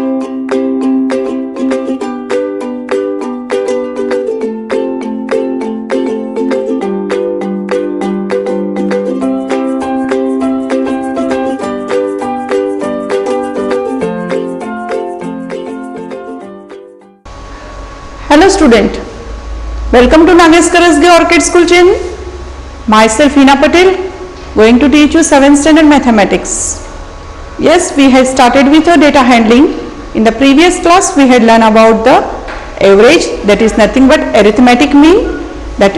Hello student, welcome to Nagesh Karasge Orchid School channel. Myself Hina Patel, going to teach you 7th standard mathematics. Yes, we have started with our data handling. In the previous class we had learned about the average, that is nothing but arithmetic mean, that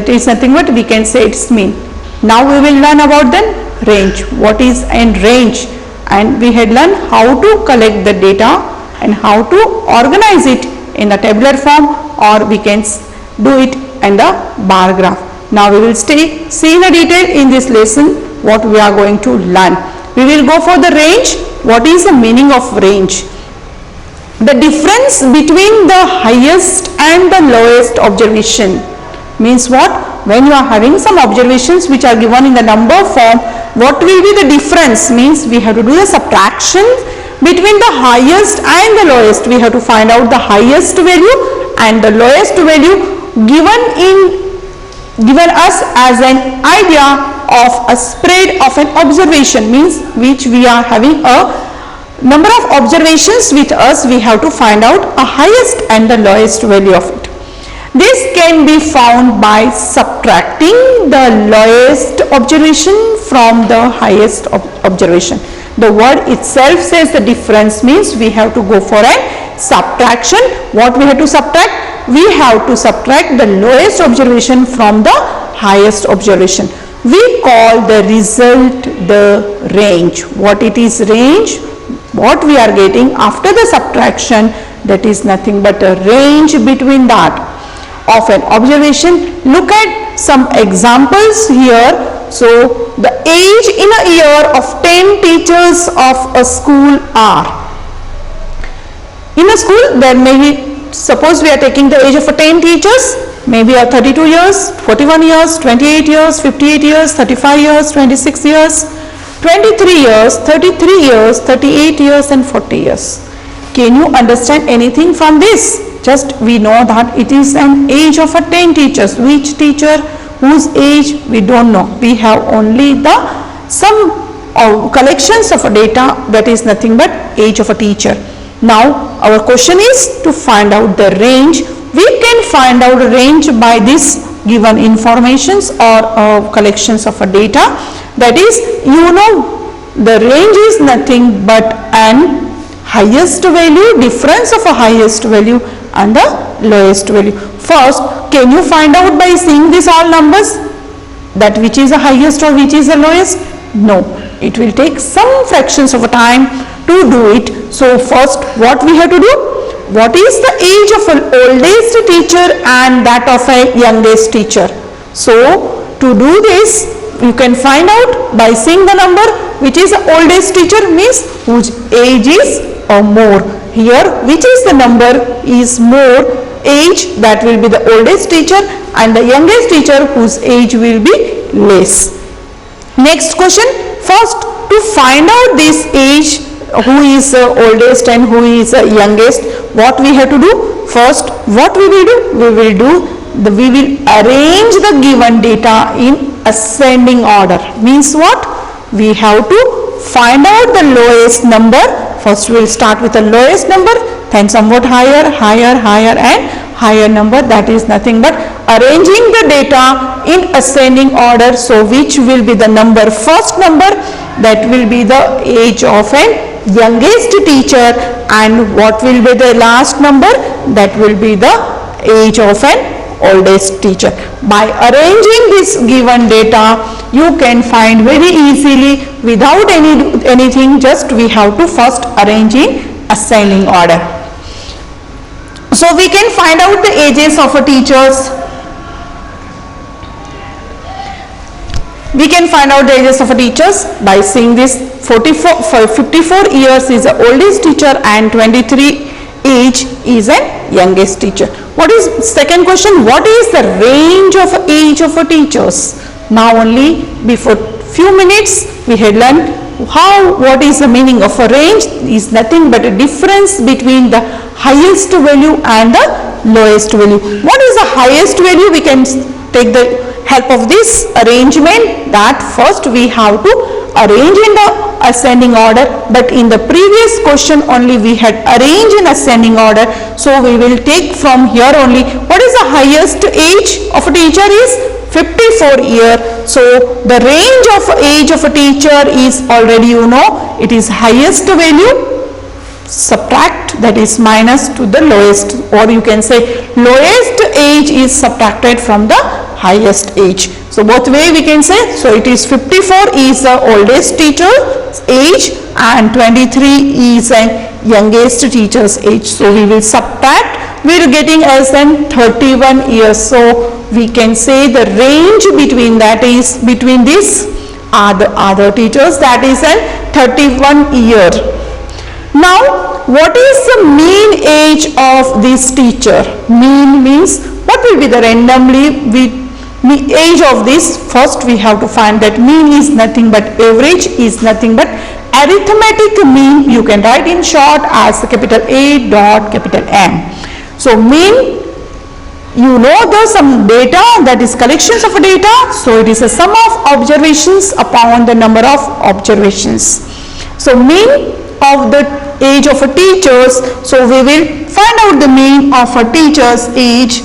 is nothing but we can say its mean. Now we will learn about the range, what is an range, and we had learned how to collect the data and how to organize it in the tabular form, or we can do it in the bar graph. Now we will see in detail in this lesson what we are going to learn. We will go for the range. What is the meaning of range? The difference between the highest and the lowest observation means what? When you are having some observations which are given in the number form, what will be the difference? Means we have to do the subtraction between the highest and the lowest. We have to find out the highest value and the lowest value given us as an idea of a spread of an observation, means which we are having a number of observations with us, we have to find out a highest and the lowest value of it. This can be found by subtracting the lowest observation from the highest observation. The word itself says the difference, means we have to go for a subtraction. What we have to subtract? We have to subtract the lowest observation from the highest observation. We call the result the range. What it is range? What we are getting after the subtraction, that is nothing but a range between that of an observation. Look at some examples here. So the age in a year of 10 teachers of a school are. In a school there may be, suppose we are taking the age of 10 teachers, maybe 32 years, 41 years, 28 years, 58 years, 35 years, 26 years, 23 years, 33 years, 38 years and 40 years. Can you understand anything from this? Just we know that it is an age of 10 teachers. Which teacher, whose age we don't know. We have only the some collections of data, that is nothing but age of a teacher. Now our question is to find out the range. We can find out a range by this given informations or collections of a data. That is, you know, the range is nothing but an highest value, difference of a highest value and the lowest value. First, can you find out by seeing these all numbers that which is the highest or which is the lowest? No, it will take some fractions of a time to do it. So first what we have to do? What is the age of an oldest teacher and that of a youngest teacher? So to do this, you can find out by seeing the number which is the oldest teacher, means whose age is more. Here which is the number is more age, that will be the oldest teacher, and the youngest teacher whose age will be less. Next question. First, to find out this age, who is the oldest and who is the youngest, what we have to do? First, what we will do? We will arrange the given data in ascending order. Means what? We have to find out the lowest number. First we will start with the lowest number, then somewhat higher and higher number. That is nothing but arranging the data in ascending order. So which will be the number? First number, that will be the age of an youngest teacher, and what will be the last number? That will be the age of an oldest teacher. By arranging this given data, you can find very easily without anything, just we have to first arrange in ascending order. So we can find out the ages of a teachers. We can find out the ages of a teachers by seeing this. 54 years is the oldest teacher and 23 age is a youngest teacher. What is second question? What is the range of age of a teachers? Now only before few minutes we had learned what is the meaning of a range? Is nothing but a difference between the highest value and the lowest value. What is the highest value? We can take the help of this arrangement, that first we have to arrange in the ascending order, but in the previous question only we had arranged in ascending order, so we will take from here only. What is the highest age of a teacher? Is 54 years. So the range of age of a teacher is already you know, it is highest value, subtract, that is minus to the lowest, or you can say lowest age is subtracted from the highest age. So both way we can say. So it is 54 is the oldest teacher's age and 23 is a youngest teacher's age. So we will subtract, we are getting as then 31 years. So we can say the range between that is between these are the other teachers, that is a 31 year. Now what is the mean age of this teacher? Mean means what will be the randomly age of this? First we have to find that mean is nothing but average, is nothing but arithmetic mean. You can write in short as capital A dot capital M. So mean, you know the some data, that is collections of data, so it is a sum of observations upon the number of observations. So mean of the age of a teachers, so we will find out the mean of a teacher's age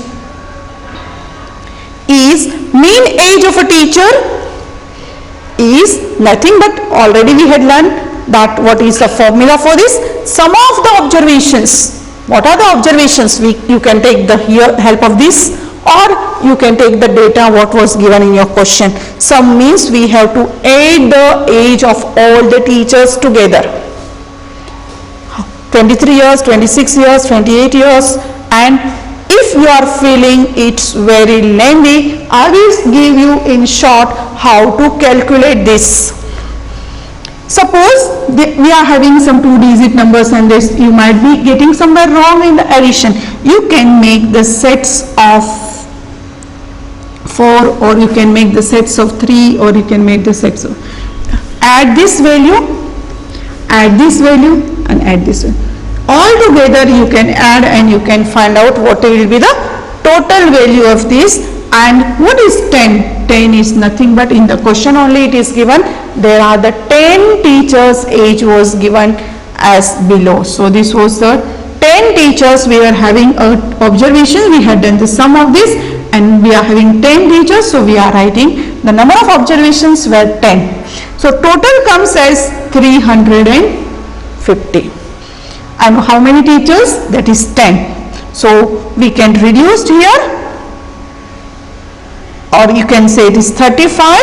is, mean age of a teacher is nothing but, already we had learned that what is the formula for this, sum of the observations. What are the observations? You can take the help of this, or you can take the data what was given in your question. Sum means we have to add the age of all the teachers together. 23 years, 26 years, 28 years, and if you are feeling it's very lengthy, I will give you in short how to calculate this. Suppose we are having some 2-digit numbers and this you might be getting somewhere wrong in the addition. You can make the sets of 4, or you can make the sets of 3, or you can make the sets of, add this value, and add this one. All together you can add and you can find out what will be the total value of this. And what is 10? 10 is nothing but, in the question only it is given, there are the 10 teachers age was given as below. So this was the 10 teachers we are having observation, we had done the sum of this, and we are having 10 teachers, so we are writing the number of observations were 10. So total comes as 350. And how many teachers? That is 10. So we can reduce here, or you can say it is 35,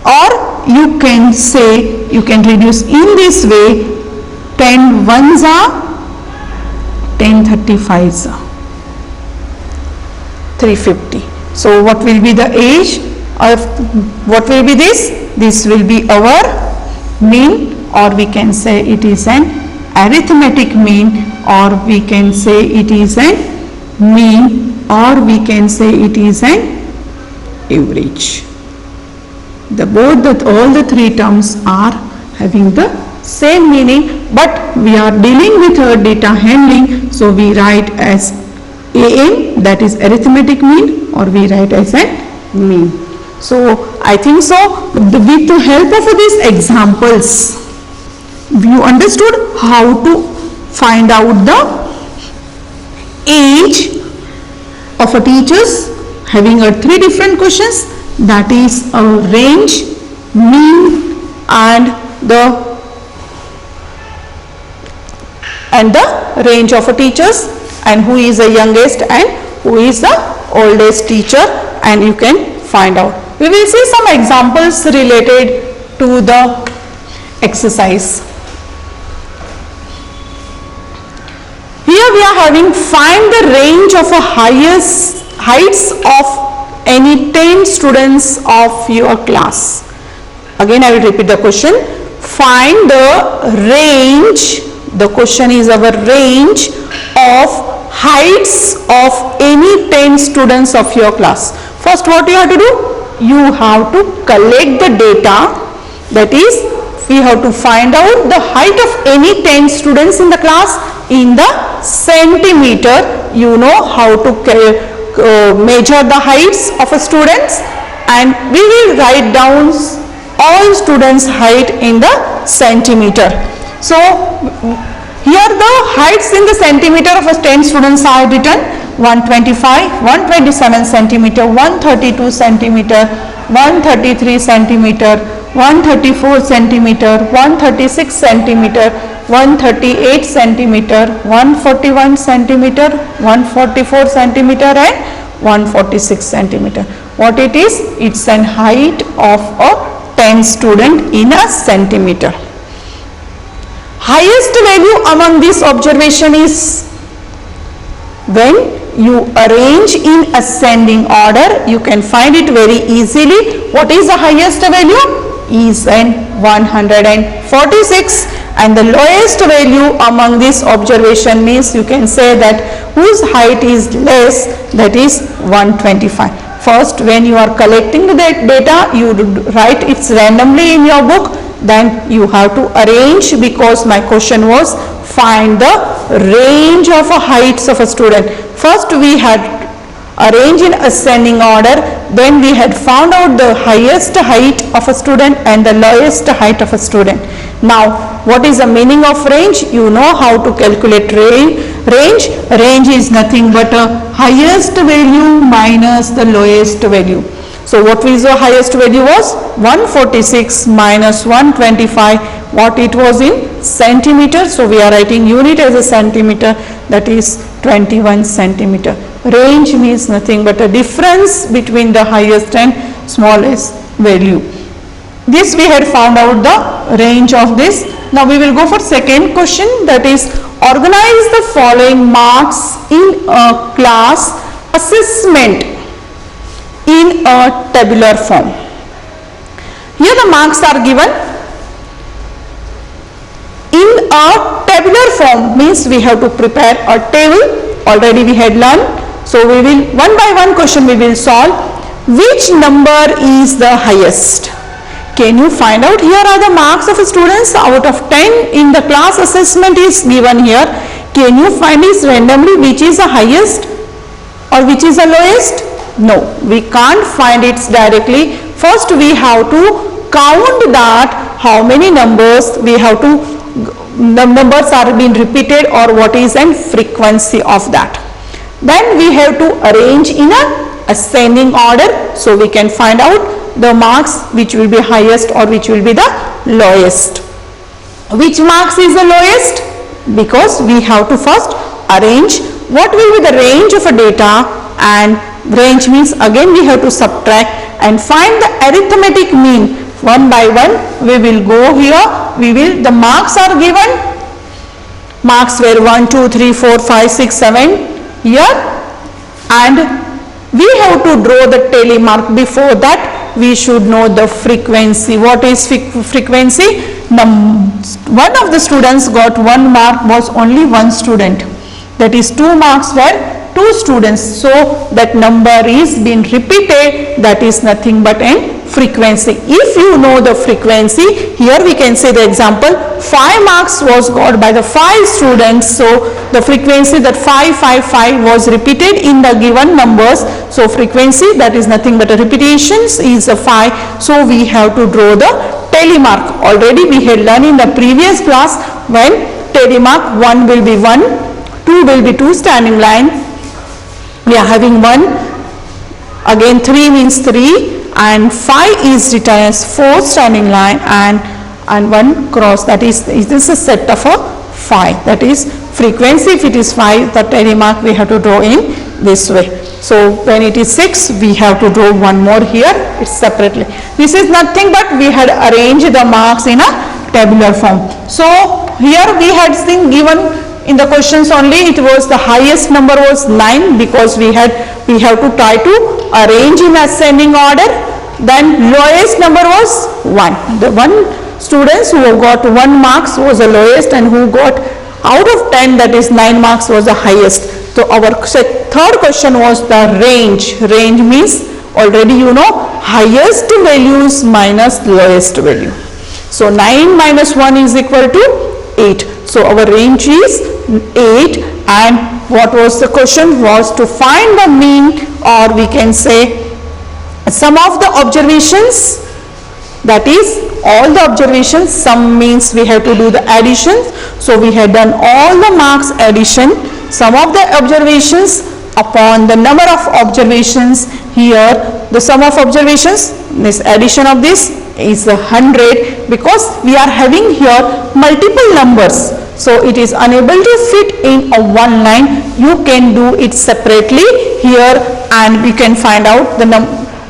or you can say you can reduce in this way, 10 ones are 10 35s are 350. So what will be the age of, what will be this? This will be our mean, or we can say it is an arithmetic mean, or we can say it is an mean, or we can say it is an average. All the three terms are having the same meaning, but we are dealing with our data handling, so we write as AM, that is arithmetic mean, or we write as a mean. So I think so with the help of these examples you understood how to find out the age of a teachers having three different questions, that is a range, mean, and the range of a teachers, and who is the youngest and who is the oldest teacher, and you can find out. We will see some examples related to the exercise. Here we are having find the range of a heights of any 10 students of your class. Again I will repeat the question. Find the range, the question is our range of heights of any 10 students of your class. First what you have to do? You have to collect the data, that is we have to find out the height of any 10 students in the class in the centimeter. You know how to measure the heights of a students, and we will write down all students' height in the centimeter. So here the heights in the centimeter of 10 students are written: 125, 127 centimeter, 132 centimeter, 133 centimeter, 134 centimeter, 136 centimeter, 138 centimeter, 141 centimeter, 144 centimeter and 146 centimeter. What it is? It's an height of a 10 student in a centimeter. Highest value among this observation is when you arrange in ascending order. You can find it very easily. What is the highest value? Is an 146, and the lowest value among this observation means you can say that whose height is less, that is 125. First, when you are collecting the data, you write it randomly in your book, then you have to arrange, because my question was find the range of heights of a student. First we had arranged in ascending order, then we had found out the highest height of a student and the lowest height of a student. Now what is the meaning of range? You know how to calculate range. Range is nothing but a highest value minus the lowest value. So what is the highest value was? 146 minus 125. What it was in centimeters? So we are writing unit as a centimeter, that is 21 centimeter. Range means nothing but a difference between the highest and smallest value. This we had found out the range of this. Now we will go for second question, that is organize the following marks in a class assessment in a tabular form. Here the marks are given in a tabular form, means we have to prepare a table. Already we had learned. So we will one by one question we will solve. Which number is the highest? Can you find out? Here are the marks of students out of 10 in the class assessment is given here. Can you find this randomly which is the highest or which is the lowest? No, we can't find it directly. First we have to count that how many numbers we have to, the numbers are being repeated or what is an frequency of that. Then we have to arrange in a ascending order, so we can find out the marks which will be highest or which will be the lowest. Which marks is the lowest? Because we have to first arrange what will be the range of a data, and range means again we have to subtract and find the arithmetic mean. One by one we will go here. The marks are given. Marks were 1, 2, 3, 4, 5, 6, 7 here, and we have to draw the tally mark. Before that we should know the frequency. What is frequency? One of the students got 1 mark was only 1 student. That is 2 marks were 2 students. So that number is being repeated. That is nothing but a frequency. If you know the frequency, here we can say the example 5 marks was got by the 5 students. So the frequency that 5, 5, 5 was repeated in the given numbers. So frequency, that is nothing but a repetitions, is a 5. So we have to draw the tally mark. Already we had learned in the previous class, when tally mark 1 will be 1, 2 will be 2 standing line. We are having 1, again 3 means 3, and 5 is written as 4 standing line, and 1 cross. That is this a set of a 5. That is frequency. If it is 5, the tally mark we have to draw in this way. So when it is 6, we have to draw one more here. It's separately. This is nothing but we had arranged the marks in a tabular form. So here we had seen given in the questions only, it was the highest number was 9, because we have to try to arrange in ascending order. Then lowest number was 1. The 1 students who got 1 marks was the lowest, and who got out of 10, that is 9 marks, was the highest. So our third question was the range. Range means already you know highest values minus lowest value. So 9 minus 1 is equal to 8. So our range is 8, and what was the question? Was to find the mean, or we can say sum of the observations, that is all the observations. Sum means we have to do the addition. So we have done all the marks addition, sum of the observations upon the number of observations. Here the sum of observations, this addition of this is 100, because we are having here multiple numbers, so it is unable to fit in a one line. You can do it separately here, and we can find out the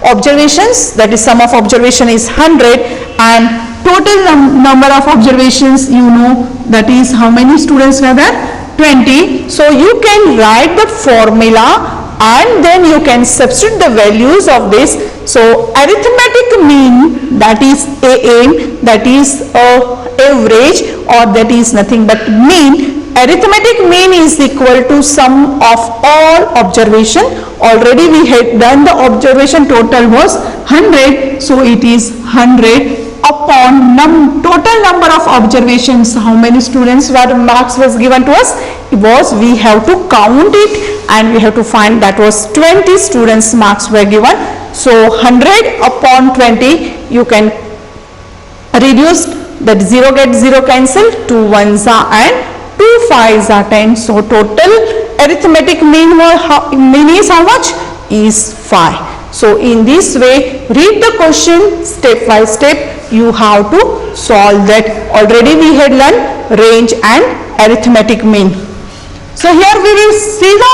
observations, that is sum of observation is 100, and total number of observations, you know, that is how many students were there? 20. So you can write the formula, and then you can substitute the values of this. So arithmetic mean, that is AM, that is average, or that is nothing but mean. Arithmetic mean is equal to sum of all observation. Already we had done the observation, total was 100, so it is 100 upon total number of observations. How many students were marks was given to us? It was, we have to count it, and we have to find, that was 20 students marks were given. So 100 upon 20, you can reduce that, 0 get 0 cancel, 2 ones are and 2 5s are 10. So total arithmetic mean is how much? Is 5. So in this way, read the question step by step. You have to solve that. Already we had learned range and arithmetic mean. So here we will see the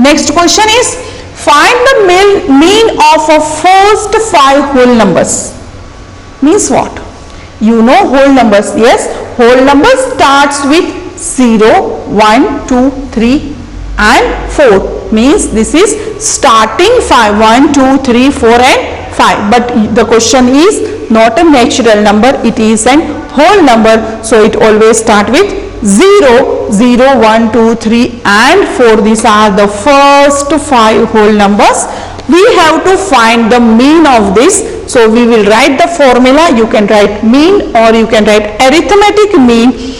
next question is, find the mean of a first 5 whole numbers. Means what? You know whole numbers. Yes, whole numbers starts with 0, 1, 2, 3 and 4. Means this is starting 5, 1, 2, 3, 4 and 5. But the question is not a natural number, it is an whole number. So it always start with 0, 0, 1, 2, 3 and 4. These are the first 5 whole numbers. We have to find the mean of this. So we will write the formula. You can write mean, or you can write arithmetic mean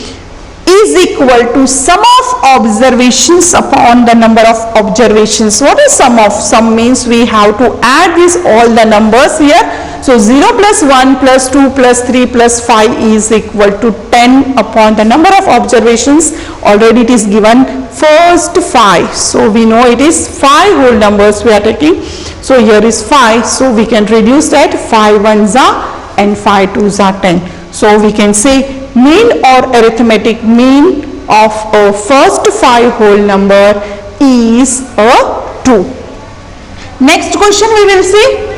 is equal to sum of observations upon the number of observations. What is sum of? Sum means we have to add this all the numbers here. So 0 plus 1 plus 2 plus 3 plus 5 is equal to 10 upon the number of observations. Already it is given first 5. So we know it is 5 whole numbers we are taking. So here is 5. So we can reduce that. 5 ones are and 5 twos are 10. So we can say mean or arithmetic mean of a first 5 whole number is a 2. Next question we will see.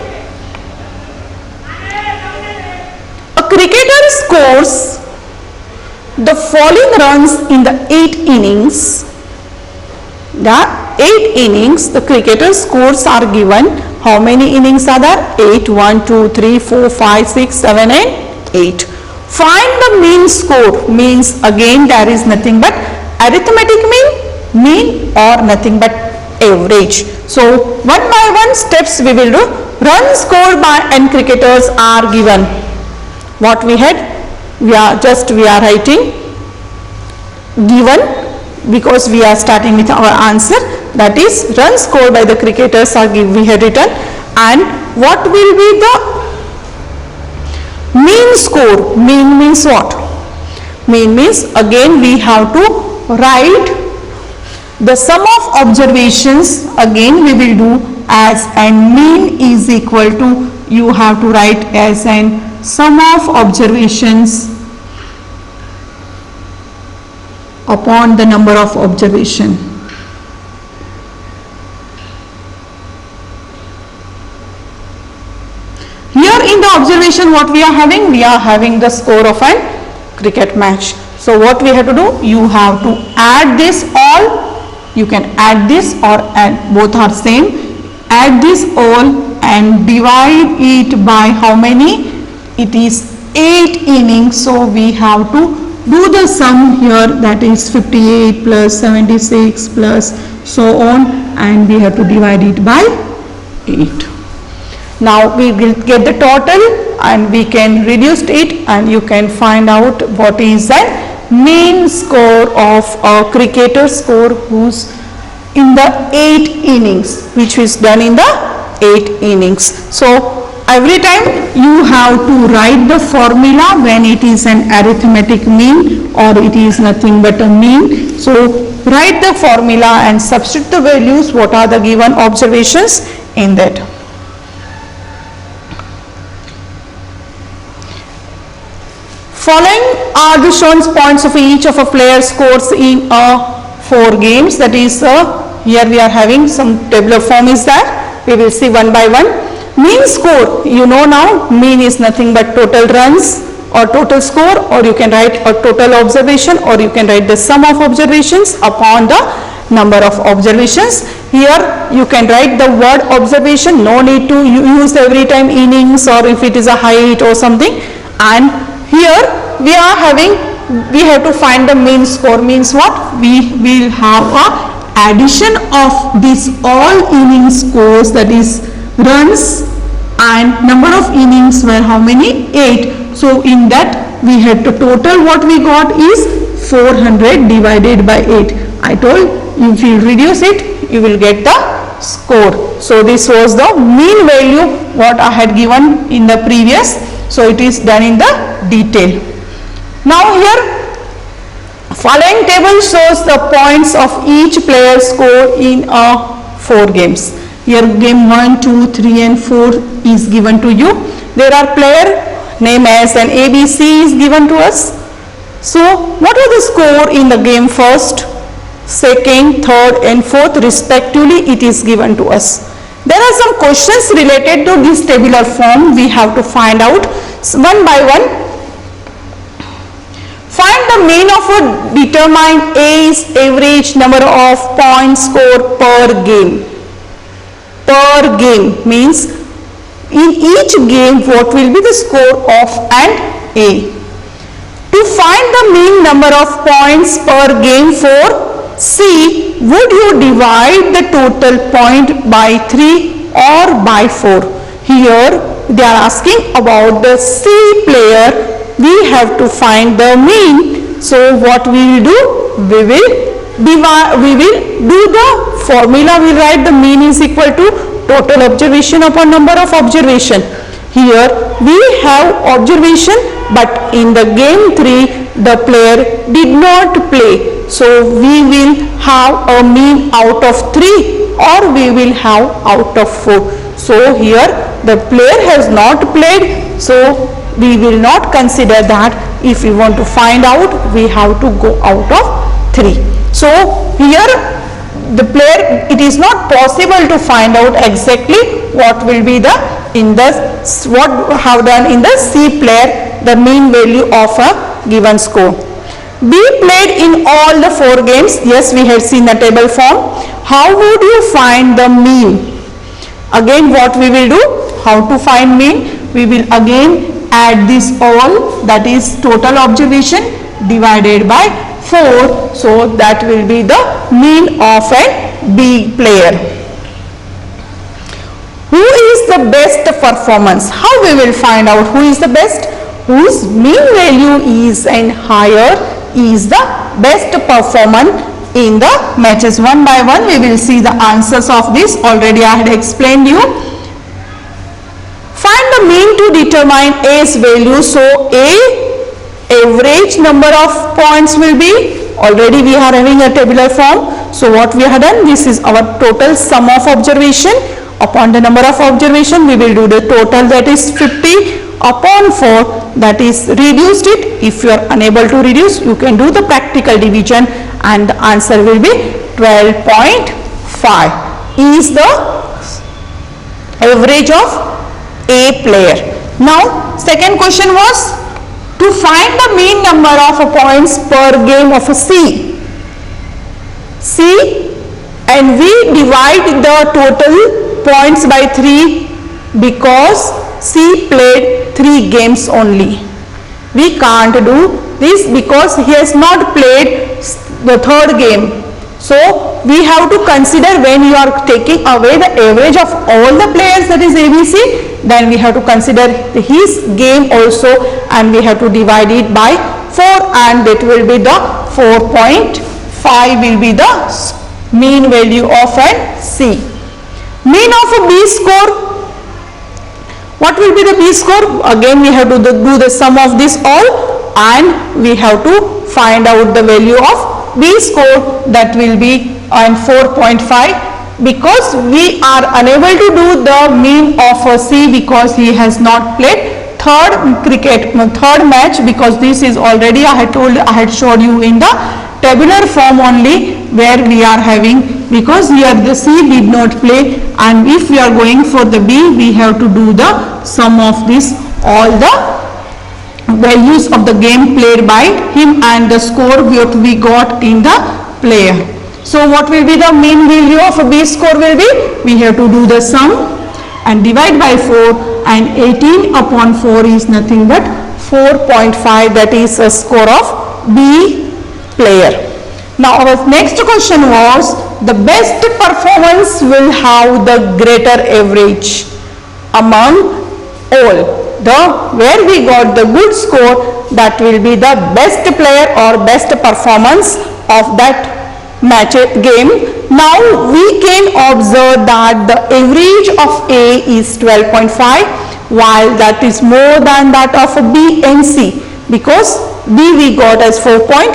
A cricketer scores the following runs in the 8 innings. The 8 innings, the cricketer scores are given. How many innings are there? 8, 1, 2, 3, 4, 5, 6, 7 and 8. Find the mean score. Means again there is nothing but arithmetic mean or nothing but average. So one by one steps we will do. Runs scored by n cricketers are given. What we had? We are writing given, because we are starting with our answer, that is runs scored by the cricketers are given, we had written, and what will be the mean score? Mean means what? Mean means again we have to write the sum of observations. Again we will do as, and mean is equal to, you have to write as an sum of observations upon the number of observation. Here in the observation what we are having? We are having the score of a cricket match. So what we have to do? You have to add this all. You can add this or add, both are same. Add this all and divide it by how many? It is 8 innings. So we have to do the sum here, that is 58 plus 76 plus so on, and we have to divide it by 8. Now we will get the total and we can reduce it, and you can find out what is the mean score of a cricketer score who's in the 8 innings, which is done in the 8 innings. So every time you have to write the formula when it is an arithmetic mean or it is nothing but a mean. So write the formula and substitute the values what are the given observations in that. Following are the shown points of each of a player's scores in 4 games. That is, here we are having some tabular form is there. We will see one by one. Mean score, you know now, mean is nothing but total runs or total score, or you can write a total observation, or you can write the sum of observations upon the number of observations. Here you can write the word observation, no need to use every time innings or if it is a height or something. And here we have to find the mean score. Means what? We will have a addition of this all inning scores, that is runs, and number of innings were how many? 8. So in that we had to total what we got is 400 divided by 8. I told if you reduce it you will get the score. So this was the mean value what I had given in the previous. So it is done in the detail. Now here following table shows the points of each player's score in 4 games. Here game 1, 2, 3 and 4 is given to you. There are player name as an ABC is given to us. So what is the score in the game first, second, third and fourth respectively, it is given to us. There are some questions related to this tabular form. We have to find out one by one. Find the mean of a determined A's average number of points scored per game. Per game means in each game what will be the score of an A. To find the mean number of points per game for C, would you divide the total point by 3 or by 4? Here they are asking about the C player. We have to find the mean. So what we will do? We will do the formula. We will write the mean is equal to total observation upon number of observation. Here we have observation, but in the game 3 the player did not play. So we will have a mean out of 3 or we will have out of 4. So here the player has not played, so we will not consider that. If we want to find out, we have to go out of 3. So here the player, it is not possible to find out exactly what will be the what have done in the C player, the mean value of a given score. B played in all the 4 games. Yes, we had seen the table form. How would you find the mean? Again what we will do? How to find mean? We will again add this all, that is total observation divided by 4. So that will be the mean of a B player. Who is the best performance? How we will find out who is the best? Whose mean value is and higher is the best performance in the matches. One by one we will see the answers of this. Already I had explained you. Find the mean to determine A's value. So A average number of points will be, already we are having a tabular form. So what we have done, this is our total sum of observation. Upon the number of observation we will do the total, that is 50 upon 4, that is reduced it. If you are unable to reduce, you can do the practical division and the answer will be 12.5 is the average of A player. Now second question was to find the mean number of points per game of a C. And we divide the total points by 3 because C played 3 games only. We can't do this because he has not played the 3rd game. So we have to consider when you are taking away the average of all the players, that is ABC, then we have to consider his game also, and we have to divide it by 4, and that will be the 4.5 will be the mean value of an C. Mean of a B score. What will be the B score? Again we have to do the sum of this all, and we have to find out the value of B score, that will be on 4.5, because we are unable to do the mean of a C because he has not played third match, because this is already I had showed you in the tabular form only, where we are having, because here the C did not play, and if we are going for the B, we have to do the sum of this all the values of the game played by him and the score what we got in the player. So what will be the mean value of a B score will be? We have to do the sum and divide by 4, and 18 upon 4 is nothing but 4.5, that is a score of B player. Now our next question was, the best performance will have the greater average among all. Where we got the good score, that will be the best player or best performance of that match game. Now we can observe that the average of A is 12.5, while that is more than that of B and C, because B we got as 4.5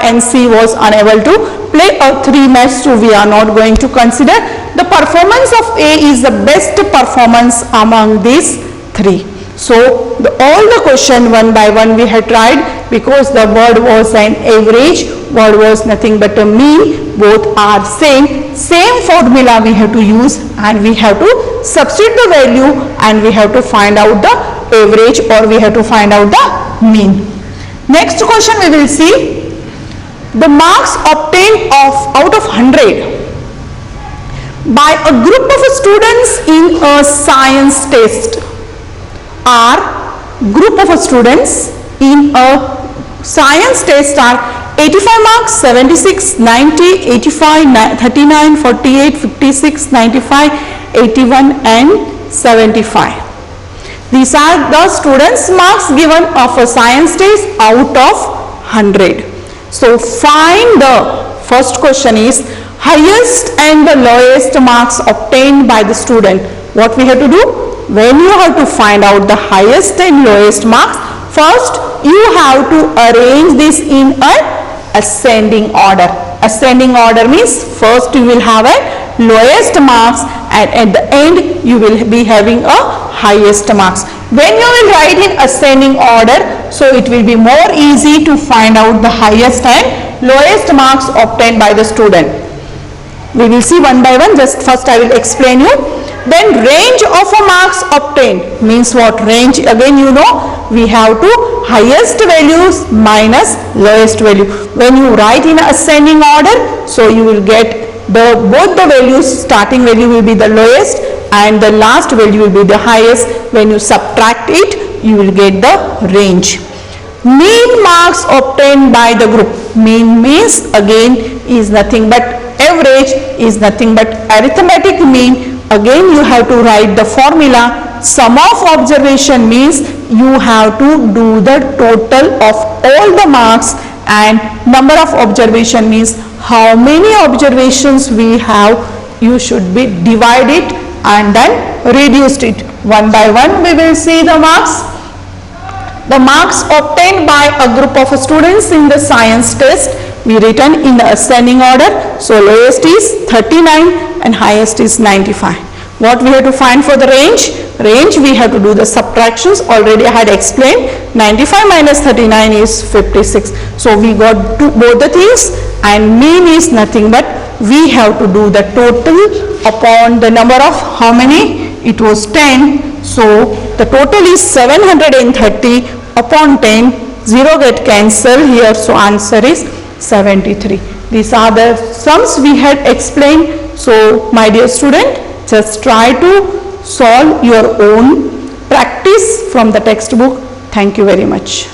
and C was unable to play a 3 match, so we are not going to consider. The performance of A is the best performance among these 3. So all the question one by one we had tried, because the word was an average, word was nothing but a mean, both are same formula we have to use, and we have to substitute the value, and we have to find out the average, or we have to find out the mean. Next question we will see, the marks obtained out of 100 by a group of students in a science test are group of students in a science test are 85 marks, 76, 90, 85, 39, 48, 56, 95, 81 and 75. These are the students' marks given of a science test out of 100. So find the first question is highest and the lowest marks obtained by the student. What we have to do? When you have to find out the highest and lowest marks, first you have to arrange this in an ascending order. Ascending order means first you will have a lowest marks, and at the end you will be having a highest marks. When you will write in ascending order, so it will be more easy to find out the highest and lowest marks obtained by the student. We will see one by one. Just first I will explain you. Then range of a marks obtained means what? Range, again you know, we have to highest values minus lowest value. When you write in ascending order, so you will get both the values, starting value will be the lowest and the last value will be the highest. When you subtract it, you will get the range. Mean marks obtained by the group. Mean means again is nothing but average, is nothing but arithmetic mean. Again you have to write the formula. Sum of observation means you have to do the total of all the marks, and number of observation means how many observations we have. You should be divided and then reduced it. One by one we will see the marks. The marks obtained by a group of students in the science test we written in the ascending order. So lowest is 39 and highest is 95. What we have to find for the range? Range we have to do the subtractions. Already I had explained. 95 minus 39 is 56. So we got both the things, and mean is nothing but we have to do the total upon the number of how many? It was 10. So the total is 730 upon 10. 0 get cancelled here. So answer is 73. These are the sums we had explained. So my dear student, just try to solve your own, practice from the textbook. Thank you very much.